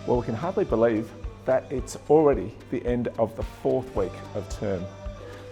Well, we can hardly believe that it's already the end of the 4th week of term.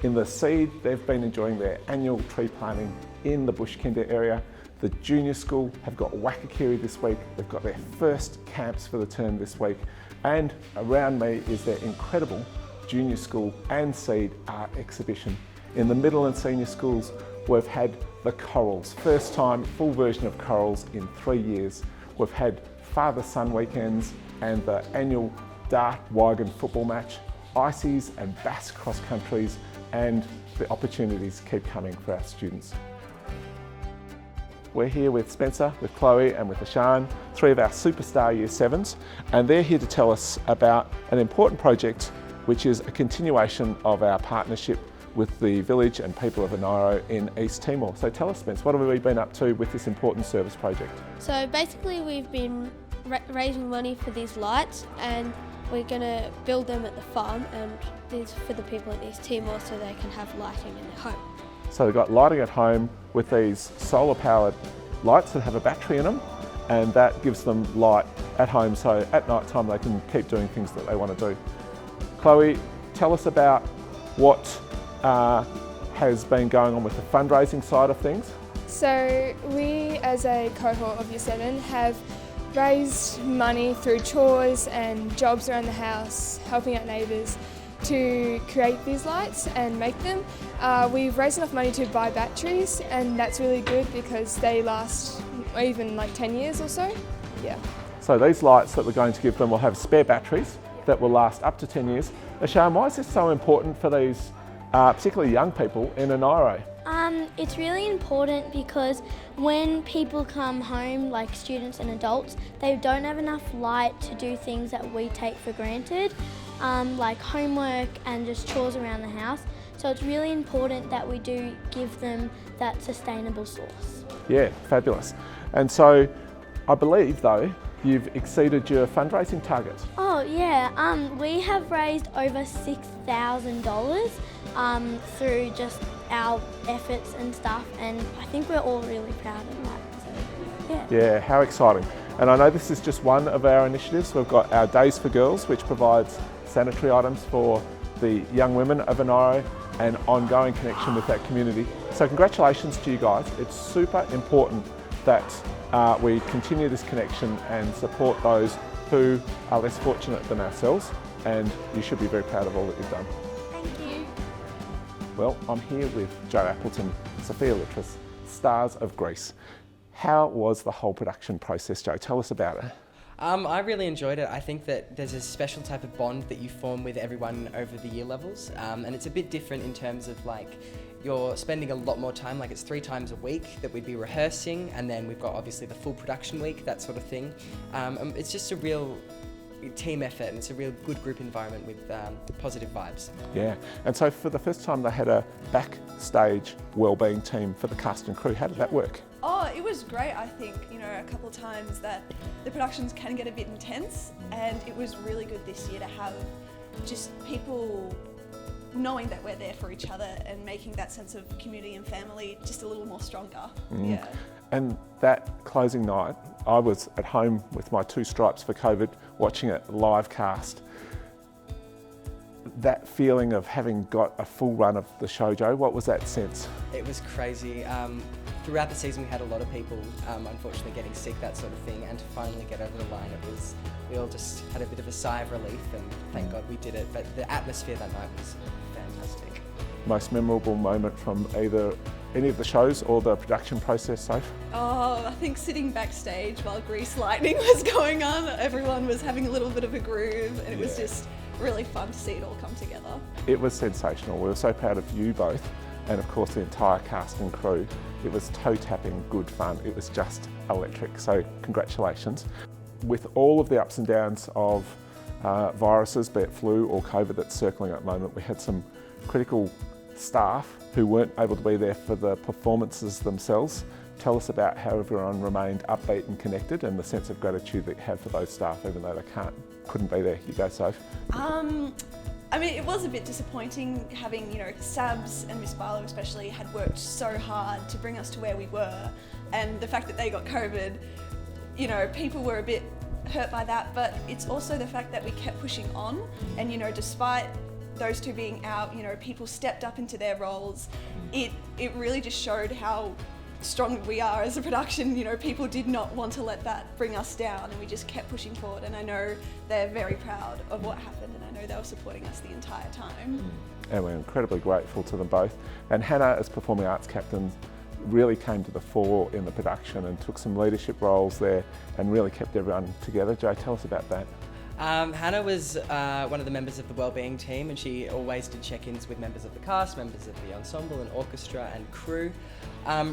In the Seed, they've been enjoying their annual tree planting in the Bushkinder area. The junior school have got Wakakiri this week. They've got their first camps for the term this week. And around me is their incredible junior school and Seed art exhibition. In the middle and senior schools, we've had the Corals. First time, full version of Corals in 3 years. We've had father-son weekends and the annual Dart Wagon football match, Ices and Bass cross countries, and the opportunities keep coming for our students. We're here with Spencer, with Chloe and with Ashan, 3 of our superstar Year 7s, and they're here to tell us about an important project which is a continuation of our partnership with the village and people of Inauro in East Timor. So tell us, Spence, what have we been up to with this important service project? So basically we've been raising money for these lights, and we're going to build them at the farm, and these for the people in East Timor so they can have lighting in their home. So we've got lighting at home with these solar powered lights that have a battery in them, and that gives them light at home so at night time they can keep doing things that they want to do. Chloe, tell us about what has been going on with the fundraising side of things. So we as a cohort of Year 7 have raised money through chores and jobs around the house, helping out neighbours to create these lights and make them. We've raised enough money to buy batteries, and that's really good because they last even like 10 years or so. Yeah. So these lights that we're going to give them will have spare batteries that will last up to 10 years. Ashan, why is this so important for these particularly young people in Inauro? It's really important because when people come home, like students and adults, they don't have enough light to do things that we take for granted, like homework and just chores around the house. So it's really important that we do give them that sustainable source. Yeah, fabulous. And so I believe though, you've exceeded your fundraising target. Oh yeah, we have raised over $6,000 through just our efforts and stuff, and I think we're all really proud of that. So, yeah. Yeah, how exciting. And I know this is just one of our initiatives. We've got our Days for Girls, which provides sanitary items for the young women of Inauro and ongoing connection with that community. So congratulations to you guys. It's super important that we continue this connection and support those who are less fortunate than ourselves, and you should be very proud of all that you've done. Thank you. Well, I'm here with Joe Appleton, Sophia Litris, stars of Grease. How was the whole production process, Joe? Tell us about it. I really enjoyed it. I think that there's a special type of bond that you form with everyone over the year levels, and it's a bit different in terms of like you're spending a lot more time, like it's 3 times a week that we'd be rehearsing, and then we've got obviously the full production week, that sort of thing. It's just a real team effort, and it's a real good group environment with positive vibes. Yeah, and so for the first time they had a backstage wellbeing team for the cast and crew. How did that work? Oh, it was great. I think, a couple of times that the productions can get a bit intense, and it was really good this year to have just people knowing that we're there for each other and making that sense of community and family just a little more stronger. Yeah. And that closing night, I was at home with my 2 stripes for COVID, watching it live cast. That feeling of having got a full run of the show, Joe, what was that sense? It was crazy. Throughout the season we had a lot of people unfortunately getting sick, that sort of thing, and to finally get over the line, we all just had a bit of a sigh of relief, and thank God we did it. But the atmosphere that night was fantastic. Most memorable moment from either any of the shows or the production process, Soph? Oh, I think sitting backstage while Grease Lightning was going on, everyone was having a little bit of a groove, and it was just really fun to see it all come together. It was sensational. We were so proud of you both, and of course the entire cast and crew. It was toe-tapping good fun. It was just electric, so congratulations. With all of the ups and downs of viruses, be it flu or COVID that's circling at the moment, we had some critical staff who weren't able to be there for the performances themselves. Tell us about how everyone remained upbeat and connected, and the sense of gratitude that you have for those staff even though they couldn't be there. You go, Soph. I mean, it was a bit disappointing having, Sabs and Miss Barlow especially had worked so hard to bring us to where we were, and the fact that they got COVID, people were a bit hurt by that, but it's also the fact that we kept pushing on, and despite those two being out, people stepped up into their roles. It really just showed how strong we are as a production. People did not want to let that bring us down, and we just kept pushing forward, and I know they're very proud of what happened, and I know they were supporting us the entire time. And we're incredibly grateful to them both. And Hannah, as Performing Arts Captain, really came to the fore in the production and took some leadership roles there and really kept everyone together. Joe, tell us about that. Hannah was one of the members of the wellbeing team, and she always did check-ins with members of the cast, members of the ensemble and orchestra and crew.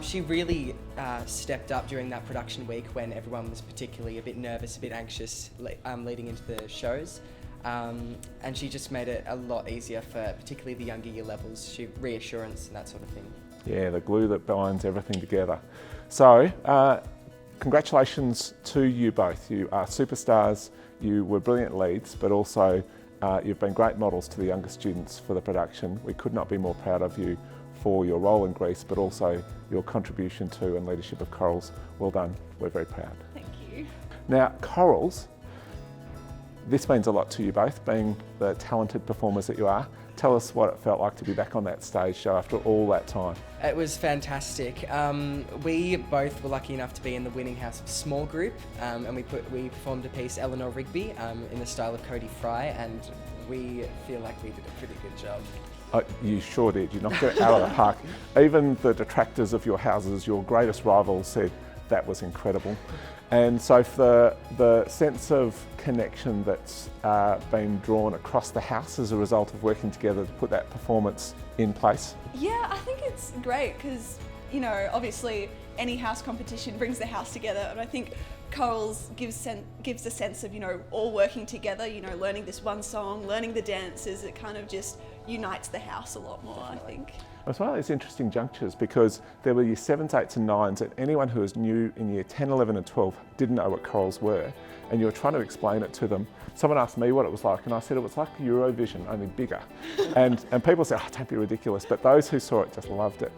She really stepped up during that production week when everyone was particularly a bit nervous, a bit anxious leading into the shows. And she just made it a lot easier for particularly the younger year levels, reassurance and that sort of thing. Yeah, the glue that binds everything together. So, congratulations to you both. You are superstars, you were brilliant leads, but also you've been great models to the younger students for the production. We could not be more proud of you for your role in Grease, but also your contribution to and leadership of Corals. Well done, we're very proud. Thank you. Now, Corals, this means a lot to you both, being the talented performers that you are. Tell us what it felt like to be back on that stage show after all that time. It was fantastic. We both were lucky enough to be in the Winning House Small Group, and we performed a piece, Eleanor Rigby, in the style of Cody Fry, and we feel like we did a pretty good job. Oh, you sure did. You knocked it out of the park. Even the detractors of your houses, your greatest rivals, said that was incredible. And so for the sense of connection that's been drawn across the house as a result of working together to put that performance in place. Yeah, I think it's great because, obviously any house competition brings the house together, and I think Corals gives a sense of, all working together, learning this one song, learning the dances. It kind of just unites the house a lot more, I think. It was one of those interesting junctures because there were year 7s, 8s and 9s, and anyone who was new in year 10, 11 and 12 didn't know what Corals were, and you were trying to explain it to them. Someone asked me what it was like, and I said it was like Eurovision, only bigger. and people said, oh, don't be ridiculous, but those who saw it just loved it.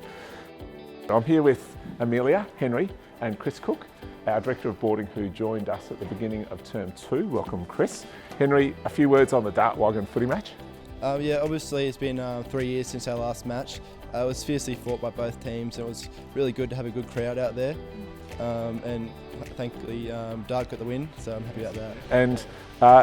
I'm here with Amelia, Henry and Chris Cook, our Director of Boarding, who joined us at the beginning of Term 2. Welcome, Chris. Henry, a few words on the Dart Wagon footy match? Yeah, obviously it's been 3 years since our last match. It was fiercely fought by both teams, and it was really good to have a good crowd out there. And thankfully Dart got the win, so I'm happy about that. And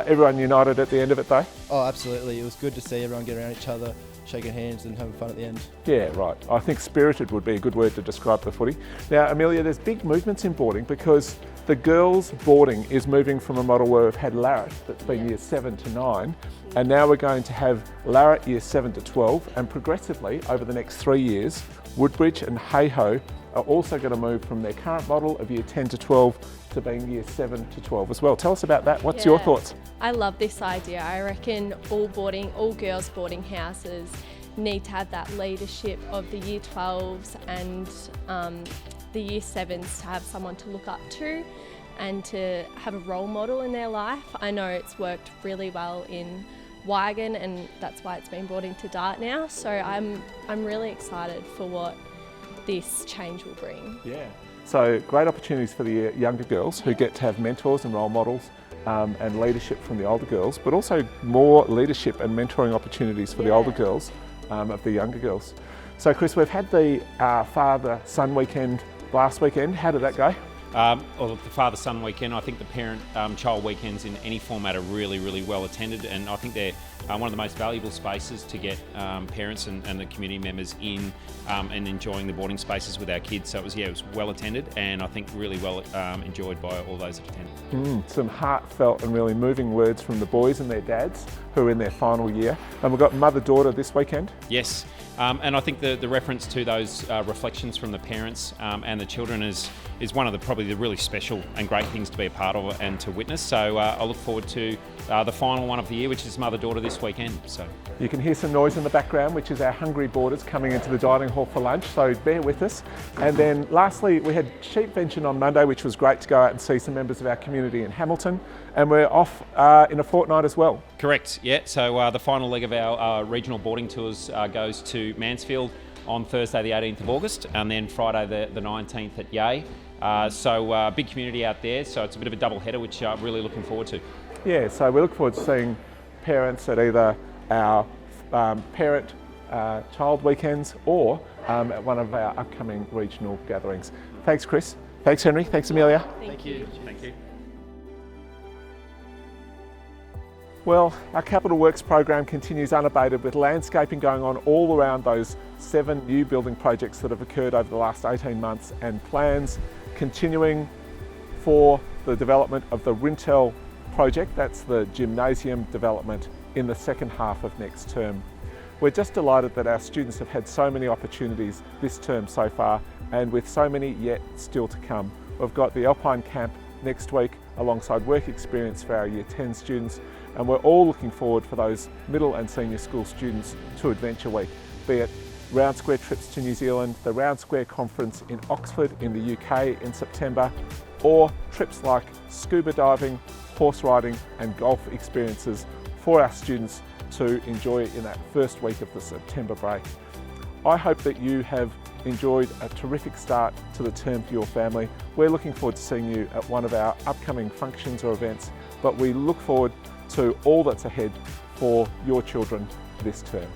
everyone united at the end of it though? Oh, absolutely. It was good to see everyone get around each other, shaking hands and having fun at the end. Yeah, right. I think spirited would be a good word to describe the footy. Now, Amelia, there's big movements in boarding because the girls' boarding is moving from a model where we've had Larratt, that's been year 7 to 9, and now we're going to have Larratt year 7 to 12, and progressively over the next 3 years, Woodbridge and Hayho are also going to move from their current model of year 10 to 12 to being year 7 to 12 as well. Tell us about that. What's your thoughts? I love this idea. I reckon all girls boarding houses need to have that leadership of the year 12s and the year 7s to have someone to look up to and to have a role model in their life. I know it's worked really well in Wygon, and that's why it's been brought into Dart now. So I'm really excited for what this change will bring. Yeah. So great opportunities for the younger girls who get to have mentors and role models and leadership from the older girls, but also more leadership and mentoring opportunities for the older girls of the younger girls. So Chris, we've had the father-son weekend last weekend. How did that go? Well, the father-son weekend, I think the parent-child weekends in any format are really, really well attended, and I think they're one of the most valuable spaces to get parents and the community members in and enjoying the boarding spaces with our kids. So it was well attended, and I think really well enjoyed by all those that attended. Some heartfelt and really moving words from the boys and their dads who are in their final year. And we've got mother-daughter this weekend. Yes. And I think the reference to those reflections from the parents and the children is one of probably the really special and great things to be a part of and to witness. So I look forward to the final one of the year, which is mother-daughter this weekend. So you can hear some noise in the background, which is our hungry boarders coming into the dining hall for lunch. So bear with us. And then lastly, we had Sheepvention on Monday, which was great to go out and see some members of our community in Hamilton. And we're off in a fortnight as well. Correct, yeah. So the final leg of our regional boarding tours goes to Mansfield on Thursday the 18th of August, and then Friday the 19th at Yea. So big community out there, so it's a bit of a double header, which I'm really looking forward to. Yeah, so we look forward to seeing parents at either our parent-child weekends or at one of our upcoming regional gatherings. Thanks, Chris. Thanks, Henry. Thanks, Amelia. Thank you. Thank you. Well, our Capital Works program continues unabated with landscaping going on all around those 7 new building projects that have occurred over the last 18 months, and plans continuing for the development of the Rintel project, that's the gymnasium development, in the second half of next term. We're just delighted that our students have had so many opportunities this term so far, and with so many yet still to come. We've got the Alpine Camp next week alongside work experience for our Year 10 students, and we're all looking forward for those middle and senior school students to Adventure Week, be it Round Square trips to New Zealand, the Round Square conference in Oxford in the UK in September, or trips like scuba diving, horse riding and golf experiences for our students to enjoy in that first week of the September break. I hope that you have enjoyed a terrific start to the term for your family. We're looking forward to seeing you at one of our upcoming functions or events, but we look forward to all that's ahead for your children this term.